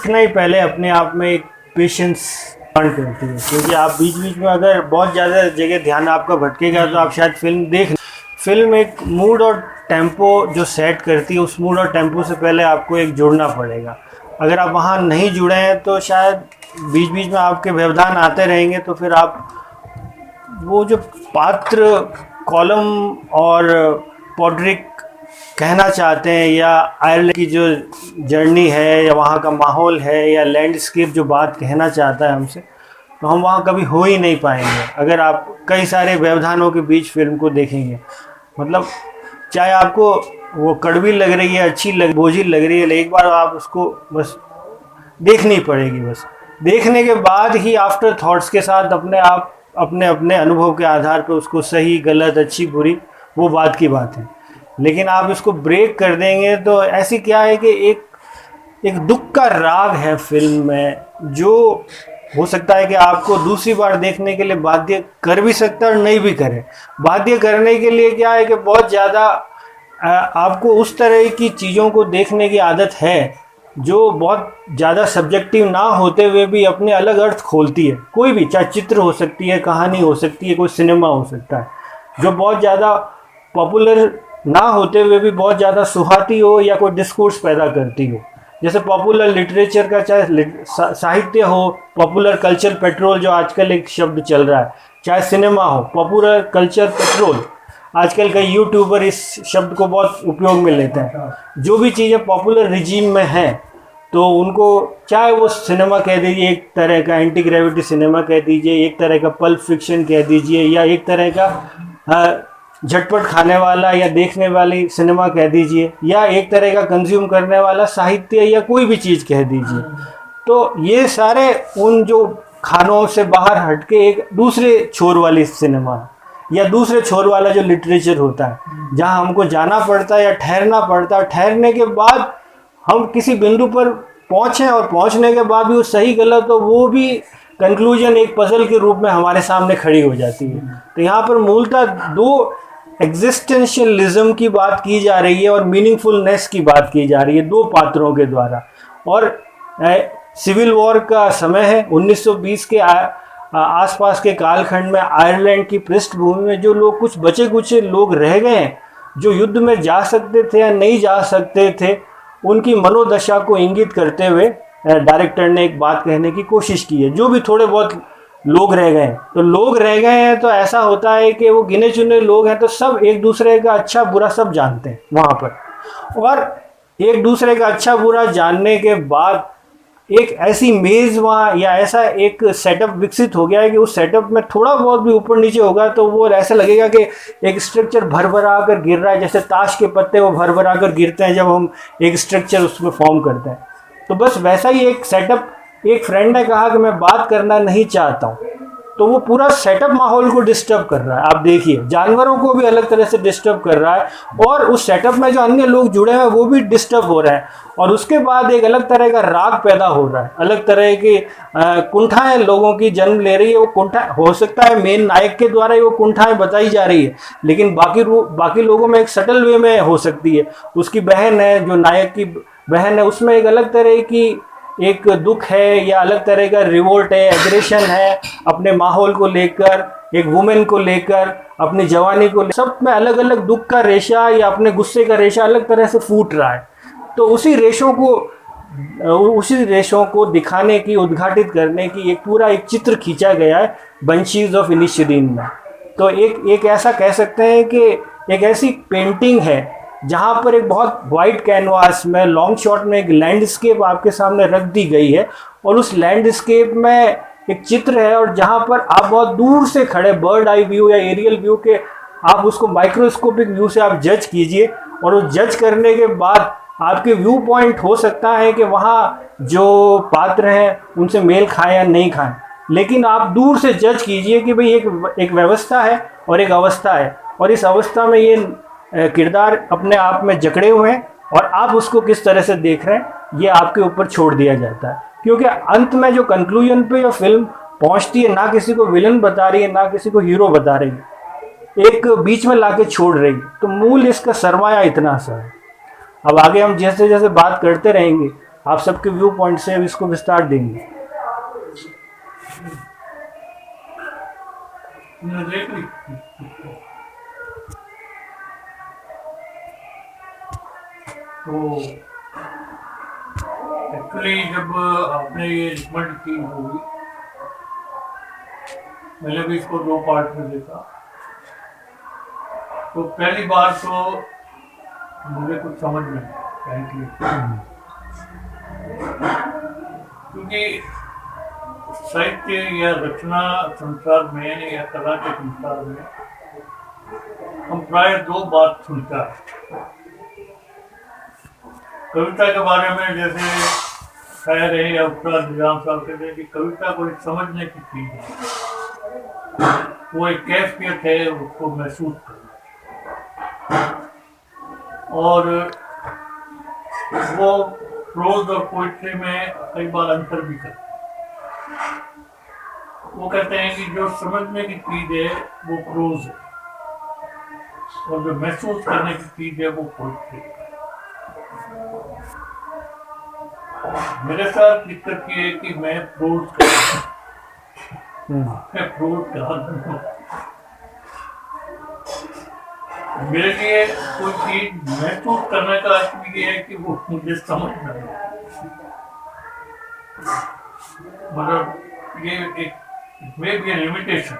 देखना ही पहले अपने आप में एक पेशेंस करती है, क्योंकि आप बीच बीच में अगर बहुत ज़्यादा जगह ध्यान आपका भटकेगा तो आप शायद फिल्म एक मूड और टेम्पो जो सेट करती है, उस मूड और टेम्पो से पहले आपको एक जुड़ना पड़ेगा। अगर आप वहाँ नहीं जुड़े हैं तो शायद बीच बीच में आपके व्यवधान आते रहेंगे, तो फिर आप वो जो पात्र कॉलम और पॉड्रिक कहना चाहते हैं, या आयरलैंड की जो जर्नी है, या वहाँ का माहौल है, या लैंडस्केप जो बात कहना चाहता है हमसे, तो हम वहाँ कभी हो ही नहीं पाएंगे अगर आप कई सारे व्यवधानों के बीच फिल्म को देखेंगे। मतलब चाहे आपको वो कड़वी लग रही है, बोझिल लग रही है, लेकिन एक बार आप उसको बस देखनी पड़ेगी। बस देखने के बाद ही आफ्टर थॉट्स के साथ अपने अपने अनुभव के आधार पर उसको सही गलत अच्छी बुरी वो बात की बात है। लेकिन आप इसको ब्रेक कर देंगे तो ऐसी क्या है कि एक दुख का राग है फिल्म में, जो हो सकता है कि आपको दूसरी बार देखने के लिए बाध्य कर भी सकता है और नहीं भी करे। बाध्य करने के लिए क्या है कि बहुत ज़्यादा आपको उस तरह की चीज़ों को देखने की आदत है जो बहुत ज़्यादा सब्जेक्टिव ना होते हुए भी अपने अलग अर्थ खोलती है। कोई भी, चाहे चित्र हो सकती है, कहानी हो सकती है, कोई सिनेमा हो सकता है, जो बहुत ज़्यादा पॉपुलर ना होते हुए भी बहुत ज़्यादा सुहाती हो या कोई डिस्कोर्स पैदा करती हो। जैसे पॉपुलर लिटरेचर का, चाहे साहित्य हो, पॉपुलर कल्चर पेट्रोल जो आजकल एक शब्द चल रहा है, चाहे सिनेमा हो, पॉपुलर कल्चर पेट्रोल, आजकल कई यूट्यूबर इस शब्द को बहुत उपयोग में लेते हैं। जो भी चीज़ें पॉपुलर रिजीम में हैं तो उनको, चाहे वो सिनेमा कह दीजिए, एक तरह का एंटी ग्रेविटी सिनेमा कह दीजिए, एक तरह का पल्प फिक्शन कह दीजिए, या एक तरह का झटपट खाने वाला या देखने वाली सिनेमा कह दीजिए, या एक तरह का कंज्यूम करने वाला साहित्य या कोई भी चीज़ कह दीजिए, तो ये सारे उन जो खानों से बाहर हटके एक दूसरे छोर वाली सिनेमा या दूसरे छोर वाला जो लिटरेचर होता है, जहाँ हमको जाना पड़ता है या ठहरना पड़ता है, ठहरने के बाद हम किसी बिंदु पर पहुँचें और पहुँचने के बाद भी वो सही गलत हो, वो भी कंक्लूजन एक पजल के रूप में हमारे सामने खड़ी हो जाती है। तो यहाँ पर मूलतः दो एग्जिस्टेंशियलिज्म की बात की जा रही है और मीनिंगफुलनेस की बात की जा रही है दो पात्रों के द्वारा। और सिविल वॉर का समय है, 1920 के आसपास के कालखंड में आयरलैंड की पृष्ठभूमि में जो लोग, कुछ बचे कुछ लोग रह गए हैं जो युद्ध में जा सकते थे या नहीं जा सकते थे, उनकी मनोदशा को इंगित करते हुए डायरेक्टर ने एक बात कहने की कोशिश की है। जो भी थोड़े बहुत लोग रह गए हैं, तो लोग रह गए हैं तो ऐसा होता है कि वो गिने चुने लोग हैं, तो सब एक दूसरे का अच्छा बुरा सब जानते हैं वहाँ पर। और एक दूसरे का अच्छा बुरा जानने के बाद एक ऐसी मेज़ वहाँ या ऐसा एक सेटअप विकसित हो गया है कि उस सेटअप में थोड़ा बहुत भी ऊपर नीचे होगा तो वो ऐसा लगेगा कि एक स्ट्रक्चर भरभरा कर गिर रहा है, जैसे ताश के पत्ते वो भरभरा कर गिरते हैं जब हम एक स्ट्रक्चर उसमें फॉर्म करते हैं। तो बस वैसा ही एक सेटअप, एक फ्रेंड ने कहा कि मैं बात करना नहीं चाहता हूँ, तो वो पूरा सेटअप माहौल को डिस्टर्ब कर रहा है। आप देखिए, जानवरों को भी अलग तरह से डिस्टर्ब कर रहा है और उस सेटअप में जो अन्य लोग जुड़े हैं वो भी डिस्टर्ब हो रहे हैं। और उसके बाद एक अलग तरह का राग पैदा हो रहा है, अलग तरह की कुंठाएं लोगों की जन्म ले रही है। वो कुंठा हो सकता है मेन नायक के द्वारा ही वो कुंठाएं बताई जा रही है, लेकिन बाकी लोगों में एक सटल वे में हो सकती है। उसकी बहन है, जो नायक की बहन है, उसमें एक अलग तरह की एक दुख है या अलग तरह का रिवोल्ट है, एग्रेशन है अपने माहौल को लेकर, एक वुमेन को लेकर, अपनी जवानी को लेकर, सब में अलग अलग दुख का रेशा या अपने गुस्से का रेशा अलग तरह से फूट रहा है। तो उसी रेशों को दिखाने की, उद्घाटित करने की एक चित्र खींचा गया है बंशीज ऑफ इनिशिरीन में। तो एक ऐसा कह सकते हैं कि एक ऐसी पेंटिंग है जहाँ पर एक बहुत वाइट कैनवास में लॉन्ग शॉट में एक लैंडस्केप आपके सामने रख दी गई है, और उस लैंडस्केप में एक चित्र है, और जहाँ पर आप बहुत दूर से खड़े बर्ड आई व्यू या एरियल व्यू के, आप उसको माइक्रोस्कोपिक व्यू से आप जज कीजिए, और वो जज करने के बाद आपके व्यू पॉइंट हो सकता है कि वहाँ जो पात्र हैं उनसे मेल खाएं या नहीं खाएं, लेकिन आप दूर से जज कीजिए कि भाई एक व्यवस्था है और एक अवस्था है, और इस अवस्था में ये किरदार अपने आप में जकड़े हुए हैं, और आप उसको किस तरह से देख रहे हैं ये आपके ऊपर छोड़ दिया जाता है। क्योंकि अंत में जो कंक्लूजन पे जो फिल्म पहुंचती है, ना किसी को विलन बता रही है ना किसी को हीरो बता रही है, एक बीच में लाके छोड़ रही है। तो मूल इसका सरमाया इतना सा है। अब आगे हम जैसे जैसे बात करते रहेंगे आप सबके व्यू पॉइंट से अब इसको विस्तार देंगे। तो एक्चुअली जब आपने ये रिकमेंड की मूवी, मैंने भी इसको 2 पार्ट में देखा। तो पहली बार तो मुझे कुछ समझ में नहीं, क्योंकि साहित्य या रचना संसार में या कला के संसार में हम प्राय 2 बात सुनता है। कविता के बारे में जैसे शायर है या उपराज निजाम साहब कहते हैं कि कविता को एक समझने की चीज है, वो एक कैफियत है, उसको महसूस करना। और वो प्रोज और पोइट्री में कई बार अंतर भी करते हैं। वो कहते हैं कि जो समझने की चीज है वो प्रोज है, और जो महसूस करने की चीज है वो पोइट्री है। मेरे साथ दिक्कत ये है कि मैं प्रोज मेरे लिए कोई चीज महसूस करने का अर्थ ये है कि वो मुझे समझना है। मतलब ये एक मे बी लिमिटेशन,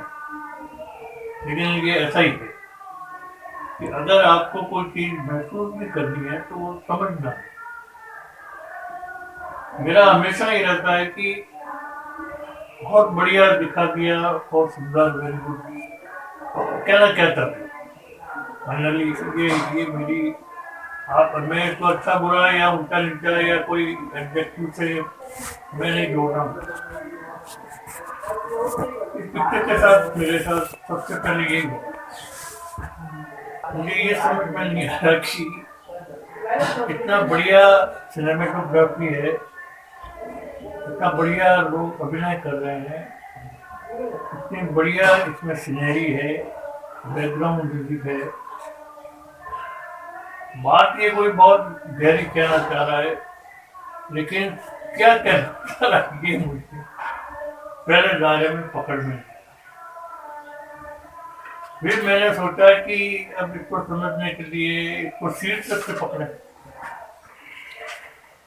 लेकिन ये ऐसा ही है कि अगर आपको कोई चीज महसूस भी करनी है तो वो समझना है। मेरा हमेशा ही रहता है कि बहुत बढ़िया दिखा दिया, बहुत सुंदर, वेरी गुड, कहना कहता है फाइनली। ये मेरी आप मैं इसको अच्छा बुरा या उल्टा नीचा या कोई एडजेक्टिव से मैं नहीं जोड़ रहा हूँ। इस पिक्चर के साथ मेरे साथ सबसे पहले यही हुआ, मुझे ये समझ में नहीं आ रहा कि इतना बढ़िया सिनेमेटोग्राफी है, इतना बढ़िया लोग अभिनय कर रहे हैं, इतनी बढ़िया इसमें सीनरी है, बैकग्राउंड म्यूजिक है। बात ये कोई बहुत गहरी कहना चाह रहा है, लेकिन क्या कहना चाह रहा है ये मुझे पहले दायरे में पकड़ में। फिर मैंने सोचा कि अब इसको समझने के लिए इसको शीर्षक से पकड़े।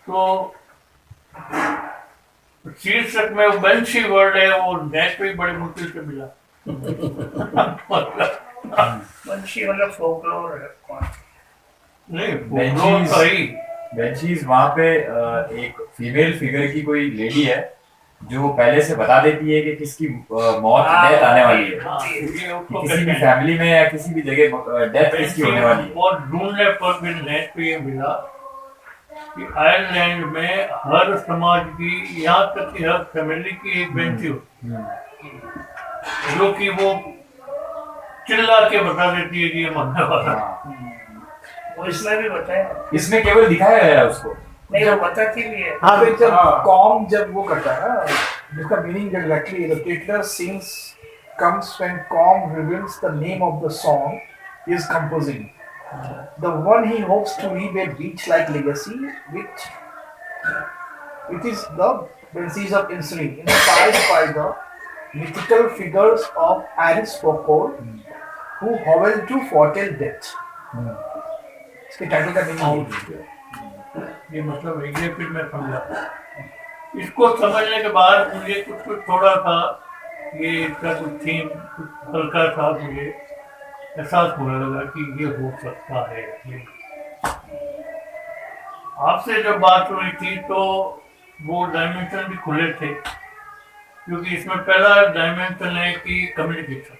तो शीर्षक में वो बेंची वर्ड है, वो नेट पे बड़े मुश्किल से मिला। बंशी मतलब फोकलोर है। नहीं, फोकलोर तो ही बेंचीज वहाँ पे एक फीमेल फिगर की कोई लेडी है जो पहले से बता देती है कि किसकी मौत डेथ आने वाली है, कि किसी भी फैमिली में या किसी भी जगह डेथ किसकी होने वाली है। और ढूंढने पर भी नेट पे ये मिला कि आयरलैंड में हर समाज की, यहाँ तक कि हर फैमिली की एक बेंची होती है जो कि वो चिल्ला के बता देती है कि ये मरने वाला है। वो इसमें भी बताया, इसमें केवल दिखाया गया है उसको, नहीं वो बताती भी है। हाँ, फिर जब कॉम जब वो करता है ना, जिसका meaning exactly the titular scenes comes when Com reveals the name of the song he is composing, the one he hopes to leave a beach-like legacy, which is the Banshees of Inisherin, inspired by the mythical figures of Aris Fokol, who howl to foretell death. इसके title का meaning ये मतलब ये फिर मैं समझा। इसको समझने के बाद मुझे कुछ कुछ थोड़ा सा ये इसका कुछ थीम हल्का सा मुझे एहसास होने लगा कि ये हो सकता है। आपसे जब बात हुई थी तो वो डायमेंशन भी खुले थे, क्योंकि इसमें पहला डायमेंशन है कि कम्युनिकेशन।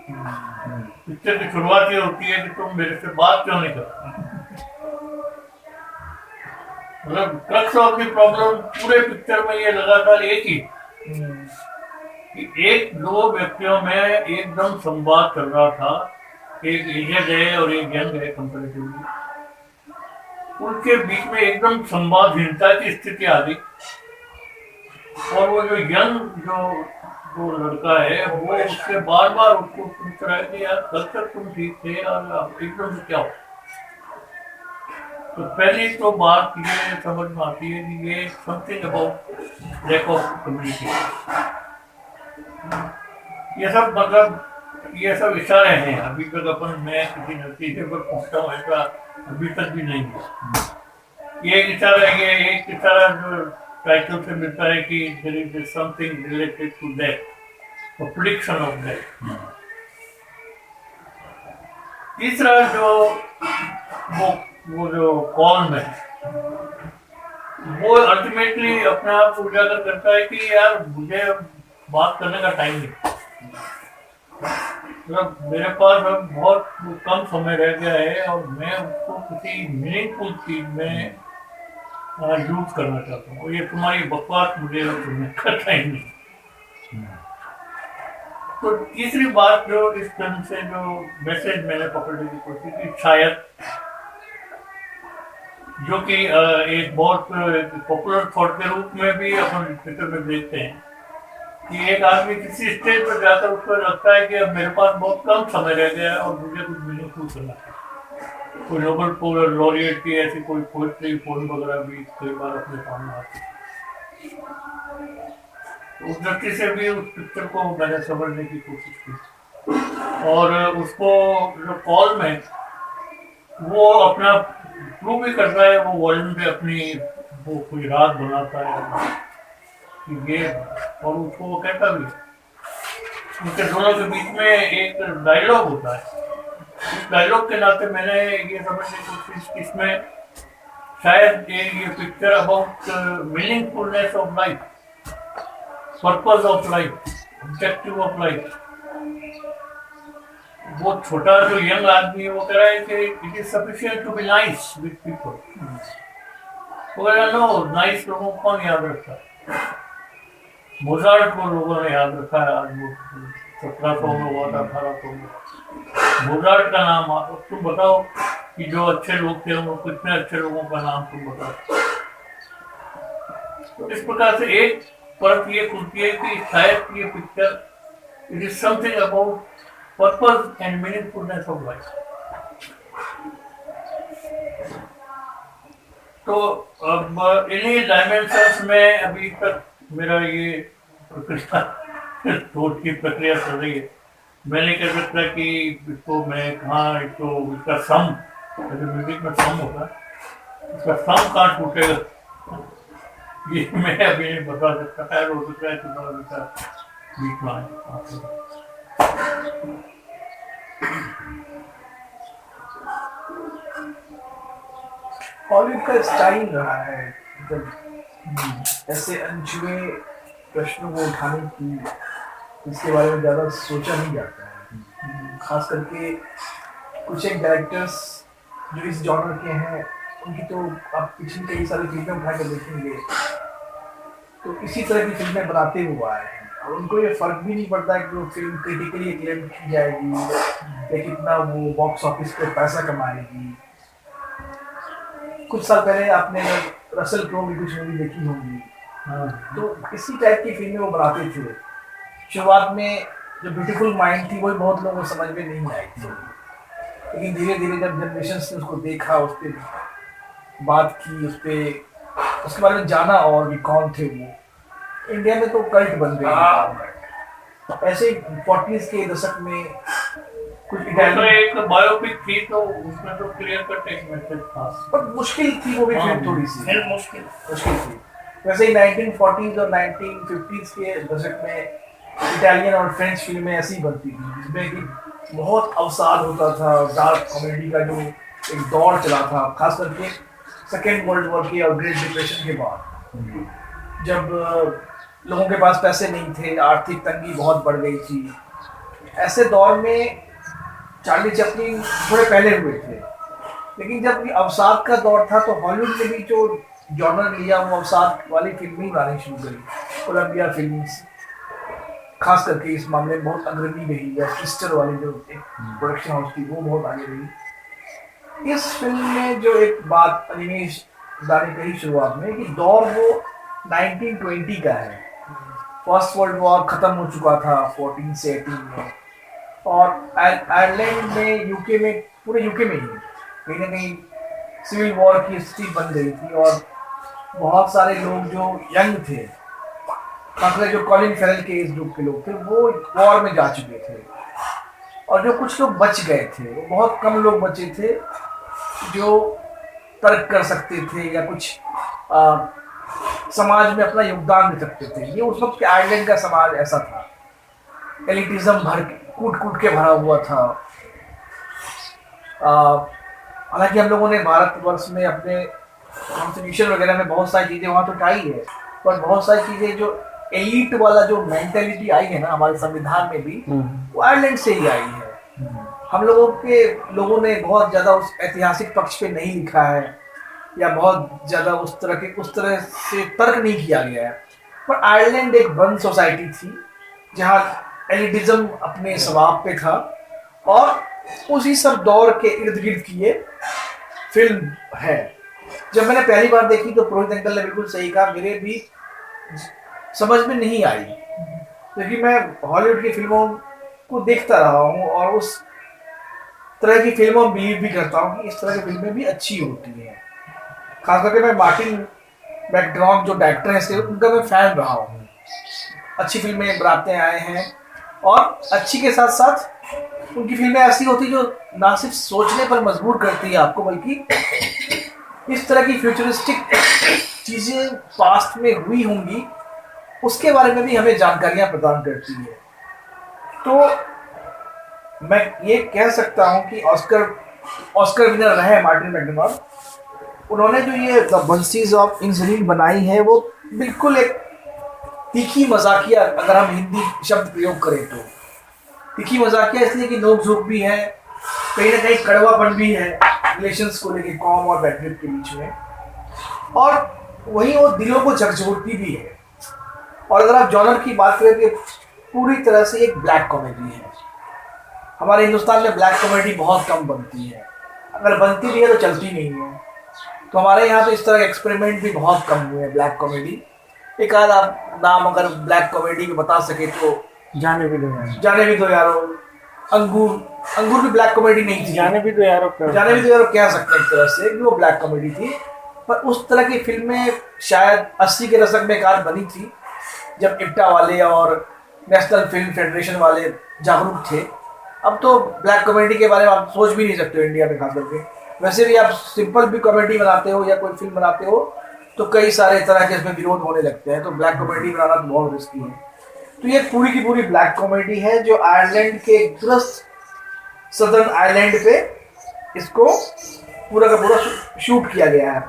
पिक्चर की शुरुआत ये होती है कि तुम मेरे से बात क्यों नहीं करते। मतलब क्रक्स ऑफ द प्रॉब्लम पूरे पिक्चर में ये लगातार एक ही कि एक दो व्यक्तियों में एकदम संवाद कर रहा था, एक एजेड है और एक यंग है कंपैरेटिवली, उनके बीच में एकदम संवादहीनता की स्थिति आ गई। और वो जो यंग जो लड़का है वो उससे बार बार उसको पूछ रहा है कि यार कल तक तुम ठीक थे और एकदम से क्या हो। तो पहली तो बात ये समझ में आती है कि ये something about lack of communication. ये सब मतलब ये सब इशारे हैं। अभी तक मैं किसी नतीजे पर पहुंचा हूँ ऐसा अभी तक भी नहीं है। ये एक इशारा जो टाइटल से मिलता है कि there is something related to death, prediction of death. तीसरा जो वो जो कॉल में वो अल्टीमेटली अपने आप को उजागर करता है कि यार मुझे बात करने का टाइम नहीं, मतलब मेरे पास अब बहुत कम समय रह गया है और मैं उसको किसी मीनिंगफुल चीज में यूज करना चाहता हूँ। ये तुम्हारी बकवास मुझे सुनने का टाइम नहीं। तो तीसरी बात जो इस फिल्म से जो मैसेज मैंने पकड़ने की कोशिश की, शायद जो कि एक बहुत पॉपुलर थॉट के रूप में भी अपन लिटरेचर में देखते हैं कि एक आदमी किसी स्टेज पर जाकर उसको लगता है कि अब मेरे पास बहुत कम समय रह गया है और मुझे कुछ मीनिंगफुल करना है। कोई नोबेल लॉरिएट की ऐसी कोई पोएट्री पोएम वगैरह भी कई बार अपने सामने आती है। उस दृष्टि से भी उस पिक्चर को मैंने समझने की कोशिश की और उसको जो कॉल में वो अपना प्रूव भी करता है। वो वर्ल्ड पे अपनी वो कोई रात बनाता है कि ये, और उसको वो कहता भी उनके दोनों के बीच में एक डायलॉग होता है। इस डायलॉग के नाते मैंने ये समझने की कोशिश की इसमें शायद ये picture about meaningfulness of life, purpose of life, objective of life. वो छोटा जो यंग आदमी है वो कह रहा है कि it is sufficient to be nice with people. वो कह रहा है नो, नाइस लोगों को कौन याद रखता है? मोजार्ट को लोगों ने याद रखा है। आज वो 1700 में हुआ था, 1800 में मोजार्ट का नाम। तुम बताओ कि जो अच्छे लोग थे वो कितने अच्छे लोगों का नाम तुम बताओ। तो इस प्रकार से एक परत ये खुलती है कि शायद ये picture it is something about purpose and meaningfulness of life. तो अब इन्हीं डायमेंशंस में अभी तक मेरा ये प्रक्रिया सोच की प्रक्रिया चल रही है। मैं नहीं कह सकता कि इसको मैं कहाँ इसको इसका सम, जैसे म्यूजिक में सम होता है, इसका सम कहाँ टूटेगा ये मैं अभी नहीं बता सकता है। हो सकता है तुम्हारा विचार बीच में आए। हॉलीवुड का स्टाइल रहा है जब ऐसे अनछुए प्रश्नों को उठाने की, इसके बारे में ज़्यादा सोचा नहीं जाता है। खास करके कुछ एक डायरेक्टर्स जो इस जॉनर के हैं उनकी तो आप पिछली कई सारी फिल्में उठा कर देखेंगे तो इसी तरह की फिल्में बनाते हुए आए हैं और उनको ये फर्क भी नहीं पड़ता है कि वो फिल्म क्रिटिकली एक्लेम की जाएगी या कितना वो बॉक्स ऑफिस पे पैसा कमाएगी। कुछ साल पहले आपने रसल क्रो की कुछ मूवी देखी होंगी, तो इसी टाइप की फिल्में वो बनाते थे। शुरुआत में जो ब्यूटीफुल माइंड थी वही बहुत लोगों को समझ में नहीं आई थी, लेकिन धीरे धीरे जब जनरेशन ने उसको देखा, उस पर बात की, उसके बारे में जाना और भी कौन थे वो, इंडिया में तो कल्ट बन गए। ऐसे 40s के दशक में कुछ तो एक बायोपिक थी तो उसमें तो क्लियर कट एक मैसेज था, पर मुश्किल थी वो भी फिल्म, थोड़ी सी फिर मुश्किल थी। वैसे ही 1940s और 1950s के दशक में इटालियन और फ्रेंच फिल्में ऐसी बनती थी जिसमें कि बहुत अवसाद होता था। डार्क कॉमेडी का जो एक दौर चला था, खास करके सेकेंड वर्ल्ड वॉर के और ग्रेट डिप्रेशन के बाद, जब लोगों के पास पैसे नहीं थे, आर्थिक तंगी बहुत बढ़ गई थी। ऐसे दौर में चार्ली चैपलिन थोड़े पहले हुए थे, लेकिन जब ये अवसाद का दौर था तो हॉलीवुड ने भी जो जॉनर लिया वो अवसाद वाली फिल्म ही बनानी शुरू करी। कोलंबिया फिल्म्स खास करके इस मामले में बहुत अग्रणी रही है। क्रिस्टल वाली जो प्रोडक्शन हाउस थी वो बहुत आगे रही। इस फिल्म में जो एक बात अनिमेश दा ने कही शुरुआत में कि दौर वो 1920 का है। फर्स्ट वर्ल्ड वॉर खत्म हो चुका था 14 से 18 में, और आयरलैंड में, यूके में, पूरे यूके में ही कहीं ना कहीं सिविल वॉर की स्थिति बन गई थी और बहुत सारे लोग जो यंग थे, खासकर जो कॉलिन फेरल के इस ग्रुप के लोग थे, वो वॉर में जा चुके थे और जो कुछ लोग बच गए थे, वो बहुत कम लोग बचे थे जो तर्क कर सकते थे या कुछ समाज में अपना योगदान दे सकते थे। ये उस वक्त के आयरलैंड का समाज ऐसा था, एलिटिज्म कूट कूट के भरा हुआ था। हालांकि हम लोगों ने भारतवर्ष में अपने कॉन्स्टिट्यूशन वगैरह में बहुत सारी चीज़ें वहाँ तो उठाई है, पर बहुत सारी चीज़ें जो एलीट वाला जो मेंटेलिटी आई है ना हमारे संविधान में भी, वो आयरलैंड से ही आई है। हम लोगों ने बहुत ज़्यादा उस ऐतिहासिक पक्ष पे नहीं लिखा है या बहुत ज़्यादा उस तरह से तर्क नहीं किया गया है। पर आयरलैंड एक बंद सोसाइटी थी जहाँ एलिटिज्म अपने स्वभाव पे था और उसी सब दौर के इर्द गिर्द की ये फिल्म है। जब मैंने पहली बार देखी तो पुरोहित अंकल ने बिल्कुल सही कहा, मेरे भी समझ में नहीं आई, क्योंकि मैं हॉलीवुड की फिल्मों को देखता रहा हूँ और उस तरह की फिल्मों में बिलीव भी करता हूँ कि इस तरह की फिल्में भी अच्छी होती हैं। खास करके मैं मार्टिन मैकडॉनल्ड जो डायरेक्टर हैं उनका मैं फैन रहा हूँ। अच्छी फिल्में बनाते आए हैं और अच्छी के साथ साथ उनकी फिल्में ऐसी होती जो ना सिर्फ सोचने पर मजबूर करती है आपको, बल्कि इस तरह की फ्यूचरिस्टिक चीज़ें पास्ट में हुई होंगी उसके बारे में भी हमें जानकारियाँ प्रदान करती है। तो मैं ये कह सकता हूँ कि ऑस्कर विनर रहे मार्टिन मैकडॉनल्ड। उन्होंने जो ये द बंसीज ऑफ इनिशरीन बनाई है वो बिल्कुल एक तीखी मजाकिया, अगर हम हिंदी शब्द प्रयोग करें तो तीखी मजाकिया, इसलिए कि नोक झोंक भी है, कहीं ना कहीं कड़वापन भी है रिलेशंस को लेके कॉम और बैटरीट के बीच में, और वहीं वो दिलों को झकझोरती भी है। और अगर आप जॉनर की बात करें तो पूरी तरह से एक ब्लैक कॉमेडी है। हमारे हिंदुस्तान में ब्लैक कॉमेडी बहुत कम बनती है, अगर बनती भी है तो चलती नहीं है। तो हमारे यहाँ पे इस तरह के एक्सपेरिमेंट भी बहुत कम हुए हैं ब्लैक कॉमेडी। एक आध आप नाम अगर ब्लैक कॉमेडी में बता सके तो जाने भी दो यारो, अंगूर भी ब्लैक कॉमेडी नहीं थी। जाने भी दो यारो कह सकते हैं एक तरह से कि वो ब्लैक कॉमेडी थी, पर उस तरह की फिल्में शायद 80 के दशक में एक आध बनी थी जब इप्टा वाले और नेशनल फिल्म फेडरेशन वाले जागरूक थे। अब तो ब्लैक कॉमेडी के बारे में आप सोच भी नहीं सकते हो इंडिया में खास करके। वैसे भी आप सिंपल भी कॉमेडी बनाते हो या कोई फिल्म बनाते हो तो कई सारे तरह के इसमें विरोध होने लगते हैं, तो ब्लैक कॉमेडी बनाना तो बहुत रिस्की है। तो ये पूरी की पूरी ब्लैक कॉमेडी है जो आयरलैंड के दूरस्थ सदर्न आइलैंड पे इसको पूरा का पूरा शूट किया गया है।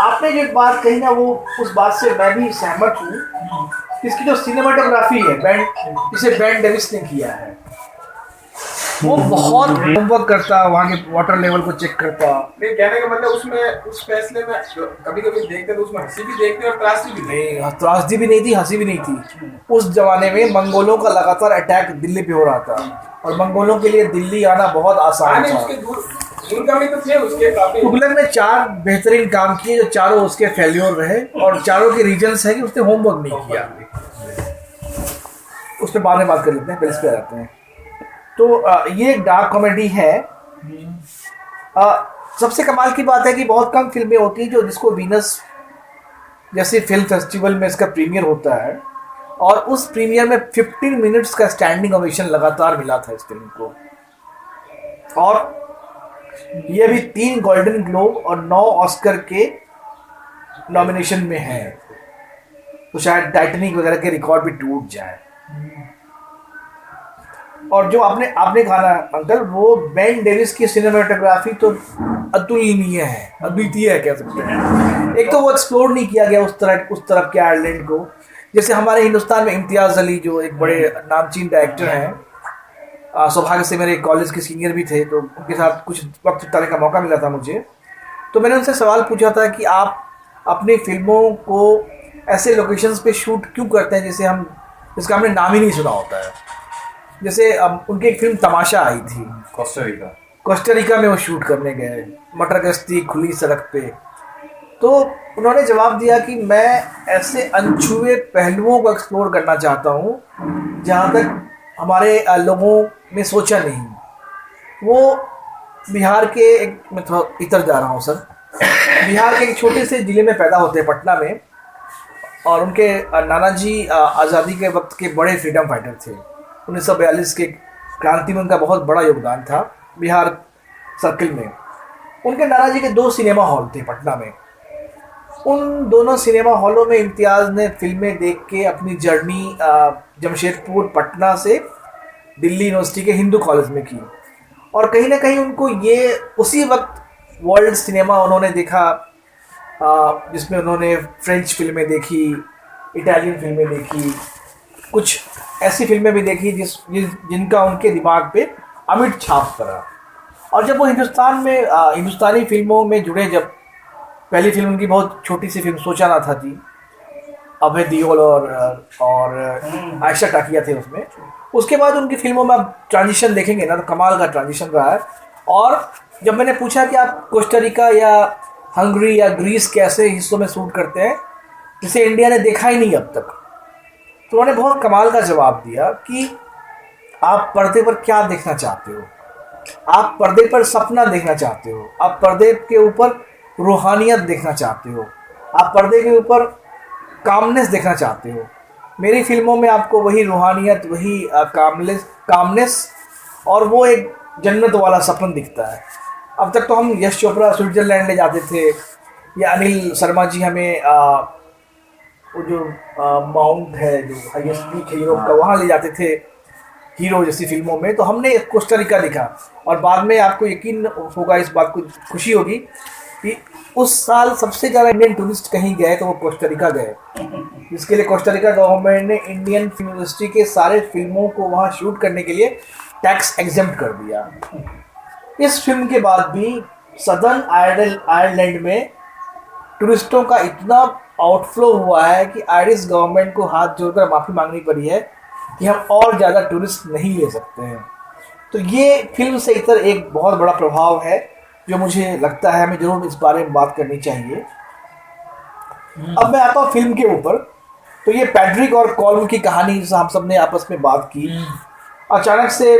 आपने जो बात कही ना, वो उस बात से मैं भी सहमत हूँ। इसकी जो सिनेमाटोग्राफी है, इसे बेन डेविस ने किया है, वो बहुत होमवर्क करता, वहाँ के वाटर लेवल को चेक करता। नहीं, कहने का मतलब उसमें उस फैसले में कभी कभी देखते तो उसमें हंसी भी देखते और त्रासदी भी नहीं, त्रासदी भी नहीं थी, हंसी भी नहीं थी। उस जमाने में मंगोलों का लगातार अटैक दिल्ली पे हो रहा था और मंगोलों के लिए दिल्ली आना बहुत आसान था। उसके दूरगामी तो थे उसके काफी। तुगलक ने 4 बेहतरीन काम किए जो चारों उसके फेल्योर रहे, और चारों के रीजंस है कि उसने होमवर्क नहीं किया। उस पर बाद में बात कर लेते हैं, पहले इस पे आ जाते हैं। तो ये एक डार्क कॉमेडी है। सबसे कमाल की बात है कि बहुत कम फिल्में होती हैं जो जिसको वीनस जैसे फिल्म फेस्टिवल में इसका प्रीमियर होता है, और उस प्रीमियर में 15 मिनट्स का स्टैंडिंग ओवेशन लगातार मिला था इस फिल्म को। और ये भी 3 गोल्डन ग्लोब और 9 ऑस्कर के नॉमिनेशन में है, तो शायद टाइटैनिक वगैरह के रिकॉर्ड भी टूट जाए। और जो आपने कहा ना अंकल, वो बेन डेविस की सिनेमाटोग्राफी तो अतुलनीय है, अद्वितीय है कह सकते हैं। एक तो वो एक्सप्लोर नहीं किया गया उस तरफ के आयरलैंड को, जैसे हमारे हिंदुस्तान में इम्तियाज़ अली जो एक बड़े नामचीन डायरेक्टर हैं, सौभाग्य से मेरे कॉलेज के सीनियर भी थे, तो उनके साथ कुछ वक्त बिताने का मौका मिला था मुझे। तो मैंने उनसे सवाल पूछा था कि आप अपनी फिल्मों को ऐसे लोकेशंस पे शूट क्यों करते हैं जिसका हमने नाम ही नहीं सुना होता है। जैसे उनकी एक फिल्म तमाशा आई थी, कोस्टारिका में वो शूट करने गए, मटर गश्ती खुली सड़क पे। तो उन्होंने जवाब दिया कि मैं ऐसे अनछुए पहलुओं को एक्सप्लोर करना चाहता हूँ जहाँ तक हमारे लोगों में सोचा नहीं। वो बिहार के एक, मैं थोड़ा इधर जा रहा हूँ सर, बिहार के एक छोटे से ज़िले में पैदा होते हैं, पटना में। और उनके नाना जी आज़ादी के वक्त के बड़े फ्रीडम फाइटर थे। 1942 के क्रांति में उनका बहुत बड़ा योगदान था बिहार सर्किल में। उनके नाना जी के 2 सिनेमा हॉल थे पटना में। उन दोनों सिनेमा हॉलों में इम्तियाज़ ने फिल्में देख के अपनी जर्नी जमशेदपुर पटना से दिल्ली यूनिवर्सिटी के हिंदू कॉलेज में की। और कहीं ना कहीं उनको ये उसी वक्त वर्ल्ड सिनेमा उन्होंने देखा, जिसमें उन्होंने फ्रेंच फिल्में देखी, इटालियन फिल्में देखी, कुछ ऐसी फिल्में भी देखी जिनका उनके दिमाग पे अमिट छाप पड़ा। और जब वो हिंदुस्तान में हिंदुस्तानी फिल्मों में जुड़े, जब पहली फिल्म उनकी बहुत छोटी सी फिल्म सोचा ना था थी, अभय देओल और आयशा टाकिया थे उसमें। उसके बाद उनकी फिल्मों में आप ट्रांजिशन देखेंगे ना तो कमाल का ट्रांजिशन रहा है। और जब मैंने पूछा कि आप कोस्टारिका या हंगरी या ग्रीस कैसे हिस्सों में शूट करते हैं जिसे इंडिया ने देखा ही नहीं अब तक, तो उन्होंने बहुत कमाल का जवाब दिया कि आप पर्दे पर क्या देखना चाहते हो, आप पर्दे पर सपना देखना चाहते हो, आप पर्दे के ऊपर रूहानियत देखना चाहते हो, आप पर्दे के ऊपर कामनेस देखना चाहते हो। मेरी फिल्मों में आपको वही रूहानियत, वही कामनेस और वो एक जन्नत वाला सपन दिखता है। अब तक तो हम यश चोपड़ा स्विट्ज़रलैंड ले जाते थे, या अनिल शर्मा जी हमें वो जो माउंट है जो हाईएस्ट पीक है यूरोप का, वहाँ ले जाते थे हीरो जैसी फिल्मों में। तो हमने कोस्टारिका दिखा, और बाद में आपको यकीन होगा, इस बात को खुशी होगी कि उस साल सबसे ज़्यादा इंडियन टूरिस्ट कहीं गए तो वो कोस्टारिका गए, जिसके लिए कोस्टारिका गवर्नमेंट ने इंडियन फिल्म इंडस्ट्री के सारे फिल्मों को वहाँ शूट करने के लिए टैक्स एग्जेम्प्ट कर दिया। इस फिल्म के बाद भी सदर्न आयरलैंड में टूरिस्टों का इतना आउटफ्लो हुआ है कि आयरिश गवर्नमेंट को हाथ जोड़कर माफ़ी मांगनी पड़ी है कि हम और ज़्यादा टूरिस्ट नहीं ले सकते हैं। तो ये फिल्म से इतर एक बहुत बड़ा प्रभाव है जो मुझे लगता है हमें ज़रूर इस बारे में बात करनी चाहिए। अब मैं आता हूँ फिल्म के ऊपर। तो ये पैड्रिक और कॉल्म की कहानी, जिसे हम सब ने आपस में बात की, अचानक से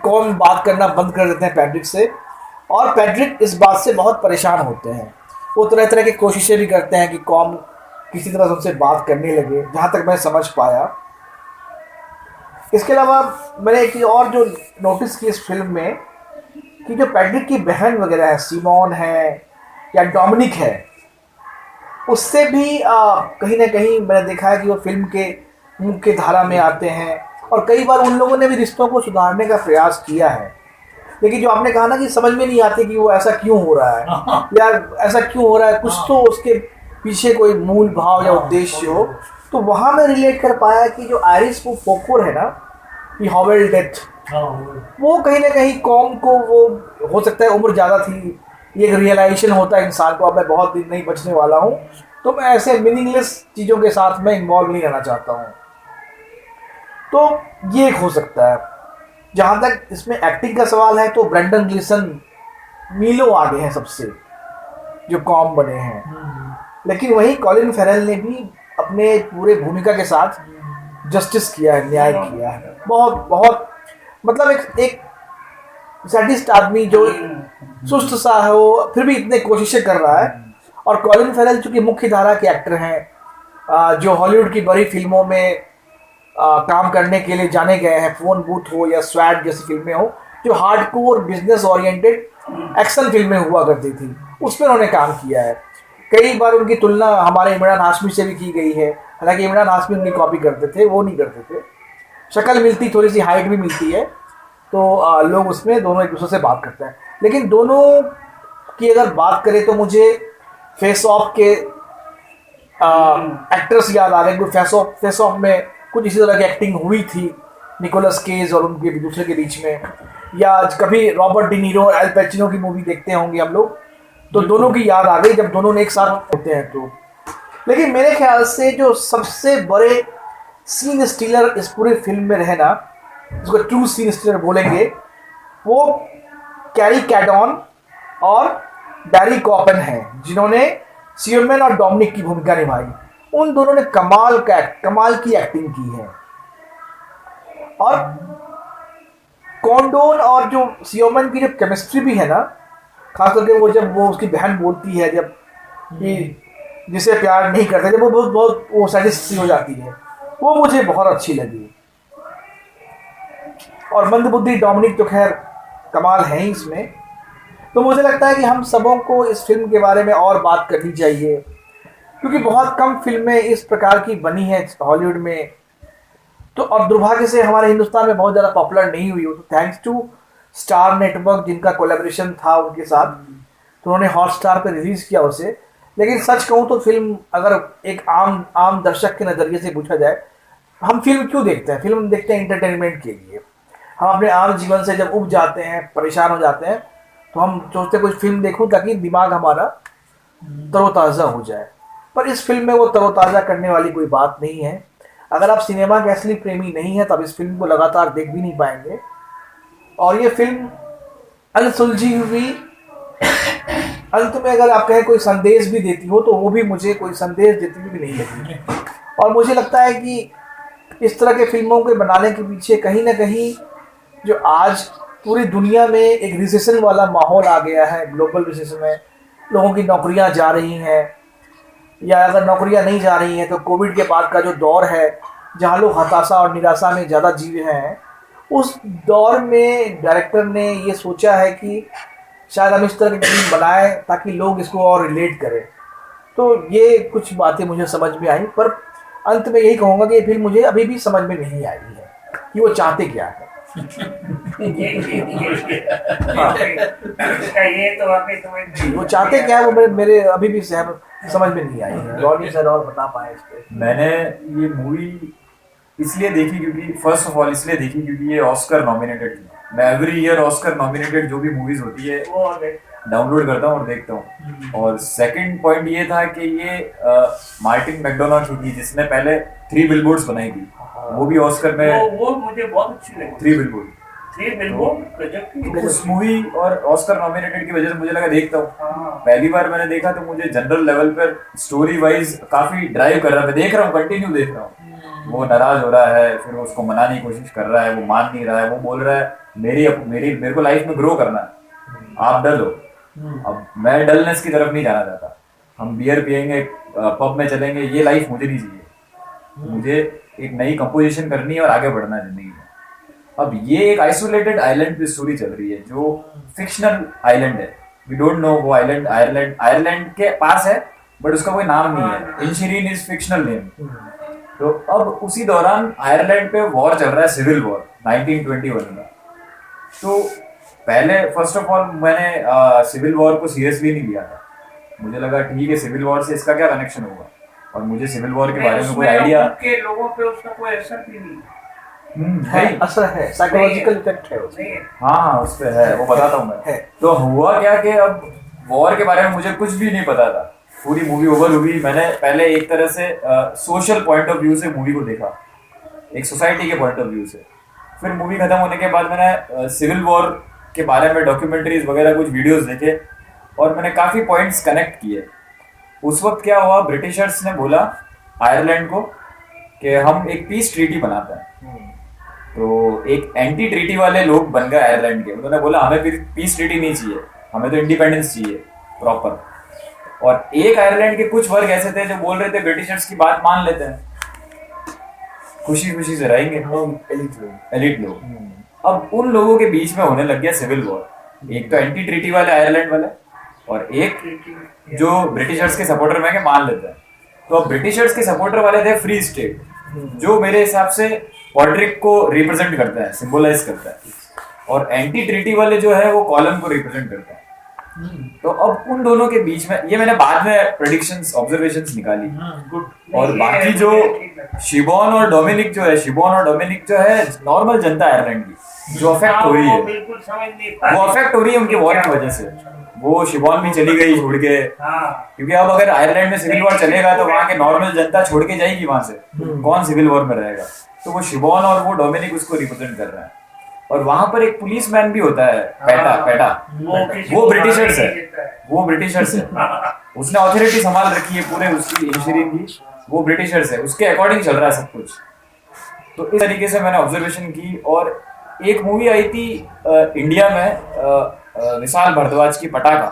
कॉल्म बात करना बंद कर देते हैं पैड्रिक से, और पैड्रिक इस बात से बहुत परेशान होते हैं। वो तरह तरह की कोशिशें भी करते हैं कि कॉल्म किसी तरह से उनसे बात करने लगे, जहाँ तक मैं समझ पाया। इसके अलावा मैंने एक चीज़ और जो नोटिस की इस फिल्म में, कि जो पैड्रिक की बहन वगैरह है, सिमोन है या डोमिनिक है, उससे भी कहीं ना कहीं मैंने देखा है कि वो फिल्म के मुख्य धारा में आते हैं, और कई बार उन लोगों ने भी रिश्तों को सुधारने का प्रयास किया है। लेकिन जो आपने कहा ना कि समझ में नहीं आती कि वो ऐसा क्यों हो रहा है या ऐसा क्यों हो रहा है, कुछ तो उसके पीछे कोई मूल भाव या उद्देश्य हो। तो वहाँ मैं रिलेट कर पाया कि जो आयरिश वो फोकोर है ना, कि हॉवेल डेथ, वो कहीं ना कहीं कॉम को, वो हो सकता है उम्र ज़्यादा थी, ये एक रियलाइजेशन होता है इंसान को, अब मैं बहुत दिन नहीं बचने वाला हूँ, तो मैं ऐसे मीनिंगलेस चीज़ों के साथ मैं इन्वॉल्व नहीं रहना चाहता हूँ। तो ये एक हो सकता है। जहाँ तक इसमें एक्टिंग का सवाल है तो ब्रेंडन ग्लीसन मीलों आगे हैं सबसे, जो कॉम बने हैं। लेकिन वही कॉलिन फेरेल ने भी अपने पूरे भूमिका के साथ जस्टिस किया है, न्याय किया है। बहुत बहुत मतलब एक सैडिस्ट आदमी जो सुस्त सा है, वो फिर भी इतने कोशिशें कर रहा है। और कॉलिन फेरेल चूँकि मुख्य धारा के एक्टर हैं, जो हॉलीवुड की बड़ी फिल्मों में काम करने के लिए जाने गए हैं, फोन बूथ हो या स्वैट जैसी फिल्में हो, जो हार्डकोर बिजनेस ओरिएंटेड एक्शन फिल्में हुआ करती थी, उसमें उन्होंने काम किया है। कई बार उनकी तुलना हमारे इमरान हाशमी से भी की गई है, हालांकि इमरान हाशमी उनकी कॉपी करते थे, वो नहीं करते थे। शक्ल मिलती, थोड़ी सी हाइट भी मिलती है, तो लोग उसमें दोनों एक दूसरे से बात करते हैं। लेकिन दोनों की अगर बात करें तो मुझे फेस ऑफ के एक्टर्स याद आ रहे हैं। फेस ऑफ में कुछ इसी तरह की एक्टिंग हुई थी निकोलस केज और उनके दूसरे के बीच में, या कभी रॉबर्ट डी नीरो और एल पैचिनो की मूवी देखते होंगे हम लोग, तो दोनों की याद आ गई जब दोनों ने एक साथ होते हैं तो। लेकिन मेरे ख्याल से जो सबसे बड़े सीन स्टीलर इस पूरी फिल्म में रहे ना, जिसको ट्रू सीन स्टीलर बोलेंगे, वो कैरी कैडॉन और बैरी कॉपन हैं, जिन्होंने सियोमेन और डोमिनिक की भूमिका निभाई। उन दोनों ने कमाल की एक्टिंग की है। और कॉन्डोन और जो सियोमन की जो केमिस्ट्री भी है ना, खास करके वो जब वो उसकी बहन बोलती है जब कि जिसे प्यार नहीं करते, जब वो बहुत बहुत वो सैटिस्फाई हो जाती है, वो मुझे बहुत अच्छी लगी। और मंदबुद्धि डोमिनिक तो खैर कमाल है ही इसमें। तो मुझे लगता है कि हम सबों को इस फिल्म के बारे में और बात करनी चाहिए, क्योंकि बहुत कम फिल्में इस प्रकार की बनी हैं हॉलीवुड में। तो और दुर्भाग्य से हमारे हिंदुस्तान में बहुत ज़्यादा पॉपुलर नहीं हुई वो, तो थैंक्स टू स्टार नेटवर्क जिनका कोलैबोरेशन था उनके साथ, तो उन्होंने हॉटस्टार पर रिलीज़ किया उसे। लेकिन सच कहूँ तो फिल्म अगर एक आम दर्शक के नज़रिए से पूछा जाए, हम फिल्म क्यों देखते हैं? फिल्म देखते हैं एंटरटेनमेंट के लिए। हम अपने आम जीवन से जब उब जाते हैं, परेशान हो जाते हैं, तो हम सोचते हैं कोई फिल्म देखूं ताकि दिमाग हमारा तरोताज़ा हो जाए। पर इस फिल्म में वो तरोताज़ा करने वाली कोई बात नहीं है। अगर आप सिनेमा के असली प्रेमी नहीं हैं, तब इस फिल्म को लगातार देख भी नहीं पाएंगे। और ये फिल्म अनसुलझी हुई अंत में अगर आप कहें कोई संदेश भी देती हो, तो वो भी मुझे कोई संदेश देती हुई भी नहीं लगी। और मुझे लगता है कि इस तरह के फिल्मों के बनाने के पीछे कहीं ना कहीं जो आज पूरी दुनिया में एक रिसेशन वाला माहौल आ गया है, ग्लोबल रिसेशन है, लोगों की नौकरियां जा रही हैं, या अगर नौकरियां नहीं जा रही हैं तो कोविड के बाद का जो दौर है जहां लोग हताशा और निराशा में ज़्यादा जी रहे हैं, उस दौर में डायरेक्टर ने ये सोचा है कि शायद हम इस तरह की फिल्म बनाएं ताकि लोग इसको और रिलेट करें। तो ये कुछ बातें मुझे समझ में आई, पर अंत में यही कहूँगा कि ये फिल्म मुझे अभी भी समझ में नहीं आई है कि वो चाहते क्या है। ये तो वाकई समझ वो चाहते क्या है वो मेरे अभी भी समझ में नहीं आई है। रॉनी सर और बता पाए इस पे। मैंने ये मूवी इसलिए देखी क्योंकि फर्स्ट ऑफ ऑल इसलिए देखी क्योंकि ये ऑस्कर नॉमिनेटेड थी। मैं एवरी ईयर ऑस्कर नॉमिनेटेड जो भी मूवीज होती है डाउनलोड करता हूँ और देखता हूँ। और सेकंड पॉइंट ये था कि ये मार्टिन मैकडोना की थी जिसने पहले 3 बिलबोर्ड्स बनाई थी, वो भी ऑस्कर में। वो मुझे बहुत अच्छी लगी। 3 बिलबोर्ड बिल्कुल उस मूवी और ऑस्कर नॉमिनेटेड की वजह से मुझे लगा देखता हूँ। पहली बार मैंने देखा तो मुझे जनरल लेवल पर स्टोरी वाइज काफी ड्राइव कर रहा है। मैं देख रहा हूँ, कंटिन्यू देख रहा हूँ। वो नाराज हो रहा है, फिर वो उसको मनाने की कोशिश कर रहा है, वो मान नहीं रहा है, वो बोल रहा है मेरे को लाइफ में ग्रो करना है, आप डल हो। अब मैं डलनेस की तरफ नहीं जाना चाहता। हम बियर पियेंगे, पब में चलेंगे, ये लाइफ मुझे नहीं चाहिए। मुझे एक नई कंपोजिशन करनी है और आगे बढ़ना है जिंदगी में। अब ये एक आइसोलेटेड आइलैंड पे स्टोरी चल रही है जो फिक्शनल आइलैंड है। वी डोंट नो वो आइलैंड आयरलैंड के पास है, बट उसका कोई नाम नहीं है। इनशिरीन इज फिक्शनल नेम। तो अब उसी दौरान आयरलैंड पे वॉर चल रहा है, सिविल वॉर 1921 में। तो पहले फर्स्ट ऑफ ऑल मैंने सिविल वॉर को सीरियसली नहीं लिया था। मुझे लगा ठीक है, सिविल वॉर से इसका क्या कनेक्शन होगा, और मुझे सिविल वॉर के बारे में कोई आइडिया के लोगों पे उसका कोई असर भी नहीं है। असर है, साइकोलॉजिकल इफेक्ट है उसमें। हाँ उस पे है, वो बताता हूँ मैं। है। तो हुआ क्या कि अब वॉर के बारे में मुझे कुछ भी नहीं पता था। पूरी मूवी ओवर हुई, मैंने पहले एक तरह से सोशल पॉइंट ऑफ व्यू से मूवी को देखा, एक सोसाइटी के पॉइंट ऑफ व्यू से। फिर मूवी खत्म होने के बाद मैंने सिविल वॉर के बारे में डॉक्यूमेंट्रीज वगैरह कुछ वीडियोस देखे और मैंने काफ़ी पॉइंट्स कनेक्ट किए। उस वक्त क्या हुआ, ब्रिटिशर्स ने बोला आयरलैंड को कि हम एक पीस ट्रीटी बनाते हैं। तो एक एंटी ट्रीटी वाले लोग बन गए आयरलैंड के। उन्होंने बोला हमें फिर पीस ट्रीटी नहीं चाहिए, हमें तो इंडिपेंडेंस चाहिए प्रॉपर। और एक आयरलैंड के कुछ वर्ग ऐसे थे जो बोल रहे थे ब्रिटिशर्स की बात मान लेते हैं, खुशी खुशी से रहेंगे एलिट लोग। अब उन लोगों के बीच में होने लग गया सिविल वॉर। एक तो एंटी ट्रीटी वाले आयरलैंड वाले और एक जो ब्रिटिशर्स के सपोर्टर में के मान लेते हैं। तो अब ब्रिटिशर्स के सपोर्टर वाले थे फ्री स्टेट, जो मेरे हिसाब से पॉड्रिक को रिप्रेजेंट करता है, सिंबलाइज करता है। और एंटी ट्रीटी वाले जो है वो कॉलम को रिप्रेजेंट करता है। तो अब उन दोनों के बीच में ये मैंने बाद में प्रेडिक्शंस ऑब्जर्वेशंस निकाली। और बाकी जो शिबॉन और डोमिनिक जो है नॉर्मल जनता आयरलैंड की जो अफेक्ट हो रही है, वो अफेक्ट हो रही है उनके वॉर की वजह से। वो शिबॉन भी चली गई छोड़ के, क्योंकि अब अगर आयरलैंड में सिविल वॉर चलेगा तो वहाँ के नॉर्मल जनता छोड़ के जाएगी वहां से, कौन सिविल वॉर में रहेगा। तो वो शिबॉन और वो डोमिनिक उसको रिप्रेजेंट कर रहा है। और वहां पर एक पुलिसमैन भी होता है, पेटा वो ब्रिटिशर्स है। उसने ऑथोरिटी संभाल रखी है पूरे उसकी इंश्योरिंग की, वो ब्रिटिशर्स है, उसके अकॉर्डिंग चल रहा है सब कुछ। तो इस तरीके से मैंने ऑब्जर्वेशन की और एक मूवी आई थी इंडिया में विशाल भारद्वाज की पटाखा।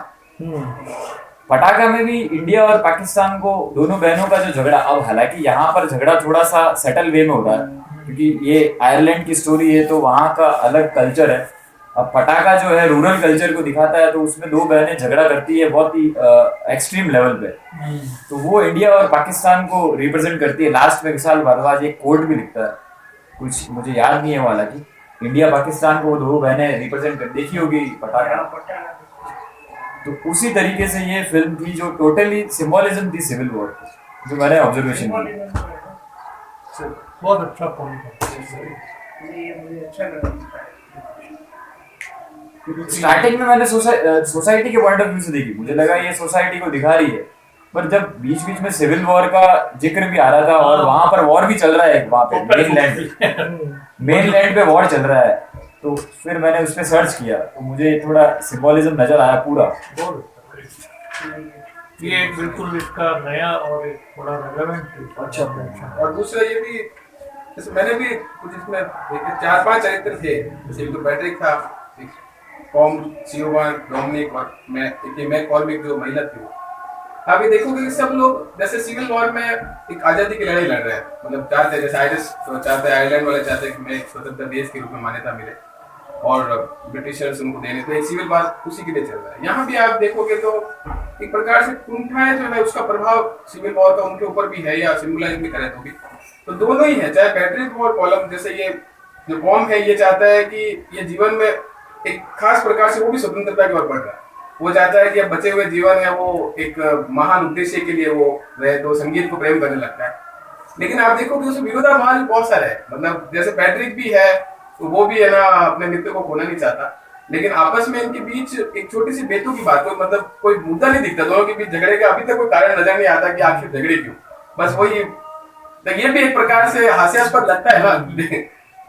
पटाखा में भी इंडिया और पाकिस्तान को, दोनों बहनों का जो झगड़ा, अब हालांकि यहाँ पर झगड़ा थोड़ा सा सेटल वे में हो रहा है क्योंकि ये आयरलैंड की स्टोरी है तो वहाँ का अलग कल्चर है। अब पटाखा जो है रूरल कल्चर को दिखाता है, तो उसमें दो बहनें झगड़ा करती है बहुत ही एक्सट्रीम लेवल पे, तो वो इंडिया और पाकिस्तान को रिप्रेजेंट करती है। लास्ट में विशाल भारद्वाज एक कोट भी लिखता है, कुछ मुझे याद नहीं है वो, हालांकि इंडिया पाकिस्तान को वो दो बहनें रिप्रेजेंट कर, देखी होगी पटाखा। तो उसी तरीके से ये फिल्म थी जो टोटली सिंबोलिज्म थी सिविल वॉर, जो मैंने ऑब्जर्वेशन की। बहुत अच्छा पॉइंट ये मुझे अच्छा लगा। स्टार्टिंग में मैंने सोसाइटी के पॉइंट ऑफ व्यू से देखी, मुझे लगा ये सोसाइटी को दिखा रही है, पर जब बीच बीच में सिविल वॉर का जिक्र भी आ रहा था और वहां पर वॉर भी चल रहा है, वहां पे मेनलैंड पे वॉर चल रहा है, तो फिर मैंने उस पर सर्च किया तो मुझे थोड़ा सिंबोलिज्म नजर आया पूरा। ये एक बिल्कुल इसका नया और एक थोड़ा रेलेवेंट अच्छा। और दूसरा ये भी, जैसे मैंने भी कुछ इसमें देखे, 4-5 चरित्र थे, जैसे एक तो पैट्रिक था, एक कॉम, सियोवान, डोमिनिक और मैं कॉल्विक जो महिला थी। आप ये देखोगे कि सब लोग जैसे सिविल वॉर में एक आजादी की लड़ाई लड़ रहे हैं, मतलब चाहते हैं, जैसे आयरिश चाहते हैं, आयरलैंड वाले चाहते हैं कि मैं एक स्वतंत्र देश के रूप में मान्यता मिले और ब्रिटिशर्स उनको देने, तो एक सिविल वॉर उसी के लिए चल रहा है। यहाँ भी आप देखोगे तो एक प्रकार से कुंठा जो है उसका प्रभाव सिविल वॉर का उनके ऊपर भी है, या सिम्बलाइज भी करें तो भी, तो दोनों ही है। चाहे पैट्रिक और कॉलम, जैसे ये जो कॉम है ये चाहता है कि ये जीवन में एक खास प्रकार से वो भी स्वतंत्रता की ओर बढ़ रहा है, वो चाहता है कि अब बचे हुए जीवन है वो एक महान उद्देश्य के लिए वो रहे, तो संगीत को प्रेम करने लगता है। लेकिन आप देखो कि उसमें विरोधाभास बहुत सारे है, मतलब जैसे पैट्रिक भी है तो वो भी है ना अपने मित्र को खोना नहीं चाहता, लेकिन आपस में इनके बीच एक छोटी सी बेतु की बात, मतलब कोई मुद्दा नहीं दिखता दोनों के बीच झगड़े का, अभी तक कोई कारण नजर नहीं आता कि आखिर झगड़े क्यों, बस वही। तो ये भी एक प्रकार से हास्यास्पद लगता है ना,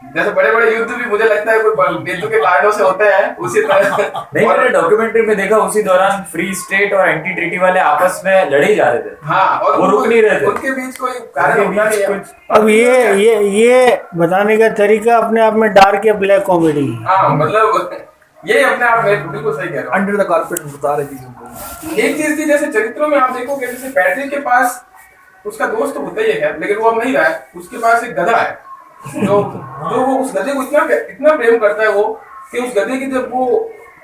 जैसे बड़े बड़े युद्ध भी मुझे लगता है कोई बेतु के कारणों से होते हैं, उसी तरह नहीं, मैंने डॉक्यूमेंट्री में देखा उसी दौरान फ्री स्टेट और एंटी ट्रीटी वाले आपस में लड़े ही जा रहे थे। हाँ, और वो रुक नहीं रहे थे, उनके बीच कोई कारण होता नहीं है। अब ये बताने का तरीका अपने आप में डार्क या ब्लैक कॉमेडी। हाँ, मतलब ये अपने आप में बिल्कुल सही कह रहा हूँ, अंडर द कारपेट बता रही चीजों को। एक चीज थी, जैसे चरित्रों में आप देखोगे, जैसे पैट्रिक के पास उसका दोस्त तो होता ही है, लेकिन वो अब नहीं रहा है, उसके पास एक गधा है जो वो उस गधे को इतना प्रेम करता है वो, कि उस गधे की जब वो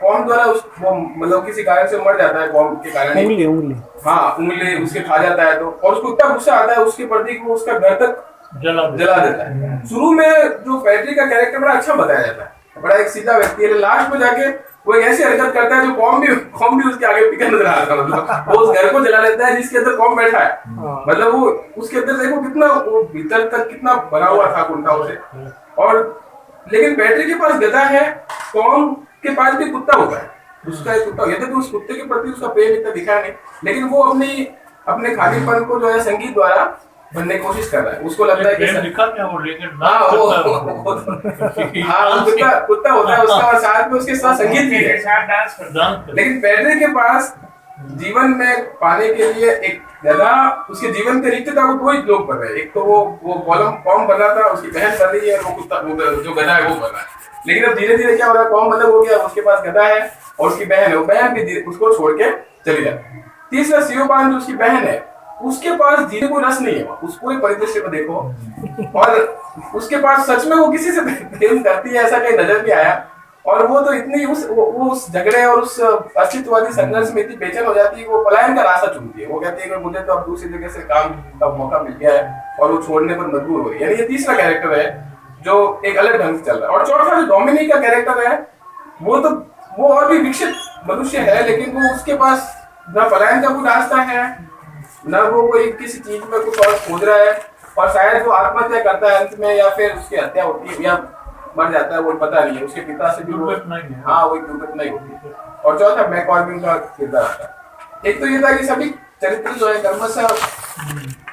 कॉम द्वारा वो मतलब किसी कारण से मर जाता है, कॉम के कारण, उंगली हाँ उंगली उसके खा जाता है, तो और उसको इतना गुस्सा आता है उसके प्रति कि वो उसका घर तक जला देता है। शुरू में जो पैट्रिक का कैरेक्टर बड़ा अच्छा बताया जाता है, बड़ा एक सीधा व्यक्ति है, लास्ट में जाके वो एक ऐसी हरकत करता है जो कॉम भी उसके आगे पीछे नजर आता है, मतलब वो उस घर को जला लेता है जिसके अंदर कॉम बैठा है, मतलब वो उसके अंदर देखो कितना वो भीतर तक कितना बना हुआ था कुंठा उसे। और लेकिन पैट्रिक के पास गधा है, कॉम के पास भी कुत्ता होता है, उसका एक कुत्ता, यदि उस कुत्ते के प्रति उसका प्रेम इतना दिखा नहीं, लेकिन वो अपने खालीपन को जो है संगीत द्वारा बनने की कोशिश कर रहा है। उसको लगता है कि लिखा क्या वो, लेकिन कुत्ता होता है उसका, और साथ में उसके साथ संगीत भी है, डांस करता। लेकिन पैट्रिक के पास जीवन में पाने के लिए एक गधा, उसके जीवन के रिक्तता को दो ही लोग कर रहे हैं, एक तो वो कॉम कर रहा था, उसकी बहन कर रही है, और वो कुत्ता जो गधा है वो कर रहा है। लेकिन अब धीरे धीरे क्या हो रहा है, कॉम अलग हो गया, उसके पास गधा है और उसकी बहन है, वो बहन भी उसको छोड़ के चली जाती। तीसरा सियोबान जो उसकी बहन है, उसके पास जीने कोई रस नहीं है, उसको एक परिदृश्य में देखो, और उसके पास सच में वो किसी से प्रेम करती है ऐसा कहीं नजर नहीं आया, और वो तो इतनी उस झगड़े और उस अस्तित्ववादी संघर्ष में इतनी बेचैन हो जाती है कि वो पलायन का रास्ता चुनती है। वो कहती है कि मुझे तो अब दूसरी जगह से काम का मौका मिल गया है, और वो छोड़ने पर मजबूर हो रही है। यानी ये तीसरा कैरेक्टर है जो एक अलग ढंग से चल रहा है। और चौथा जो डोमिनिक का कैरेक्टर है, वो और भी विकसित मनुष्य है, लेकिन वो उसके पास न पलायन का कोई रास्ता है, न वो कोई किसी चीज में कुछ और खोज रहा है, और शायद वो आत्महत्या करता है अंत में, या फिर उसकी हत्या होती है या मर जाता है, वो पता नहीं है। उसके पिता से भी हाँ वो दुर्घटना ही होती है। और चौथा मैकॉर्बिन का किरदार आता है। एक तो ये था कि सभी चरित्र जो है क्रमशः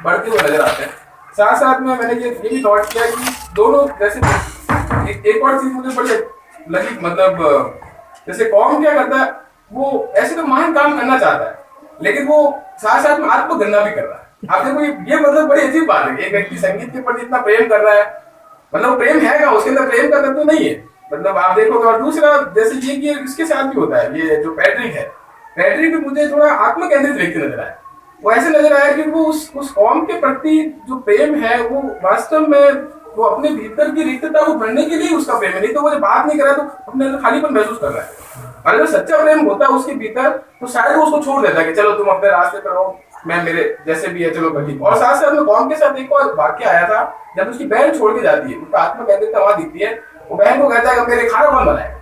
बढ़ते हुए नजर आते हैं। साथ साथ में मैंने ये भी नोट किया कि दोनों जैसे एक और चीज मुझे बड़ी लगी, मतलब जैसे कॉम क्या करता है, वो ऐसे तो महान काम करना चाहता है, लेकिन वो साथ साथ में आत्मगंदा भी कर रहा है। आप देखो ये मतलब बड़ी अजीब बात है, एक व्यक्ति संगीत के प्रति इतना प्रेम कर रहा है, मतलब प्रेम है क्या उसके अंदर, प्रेम का तत्व तो नहीं है, मतलब आप देखोगे। और दूसरा जैसे ये कि इसके साथ भी होता है, ये जो पैट्रिक है, पैट्रिक भी मुझे थोड़ा आत्म केंद्रित व्यक्ति नजर आया। वो ऐसे नजर आया कि वो उस कौम के प्रति जो प्रेम है वो वास्तव में वो अपने भीतर की रिक्तता को भरने के लिए उसका प्रेम है, नहीं तो वो जब बात नहीं कर रहा तो अपने अंदर खालीपन महसूस कर रहा है। और अगर सच्चा प्रेम होता है उसके भीतर तो शायद वो उसको छोड़ देता है कि चलो तुम अपने रास्ते पर रहो, मैं मेरे जैसे भी है चलो बल्कि। और साथ साथ में कौम के साथ एक और वाक्य आया था, जब उसकी बहन छोड़ के जाती है, उसका आत्मा केंद्रित वहां दिखती है, वो बहन को कहता है कि मेरे खाना कौन बनाएगा।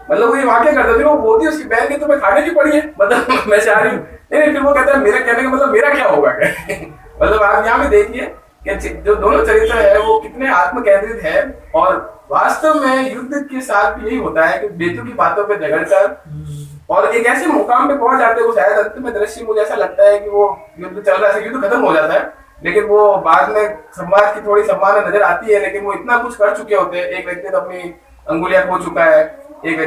मतलब वो ये वाक्य करता थी, वो बोलती है उसकी बहन की तुम्हें खाने की पड़ी है, मतलब मैं चाह रही हूँ नहीं, फिर वो कहता है मेरा कहने का मतलब मेरा क्या होगा मतलब आप यहाँ भी देखिए कि जो दोनों चरित्र है वो कितने आत्म केंद्रित है। और वास्तव में युद्ध के साथ भी यही होता है कि बेतु की बातों पे झगड़कर और एक ऐसे मुकाम पे पहुंच जाते हैं वो शायद अंत में दृश्य मुझे ऐसा लगता है कि वो युद्ध चल रहा है, युद्ध खत्म हो जाता है, लेकिन वो बाद में समाज की थोड़ी सम्मान नजर आती है, लेकिन वो इतना कुछ कर चुके होते हैं। एक व्यक्ति तो अपनी अंगुलियां खो चुका है, एक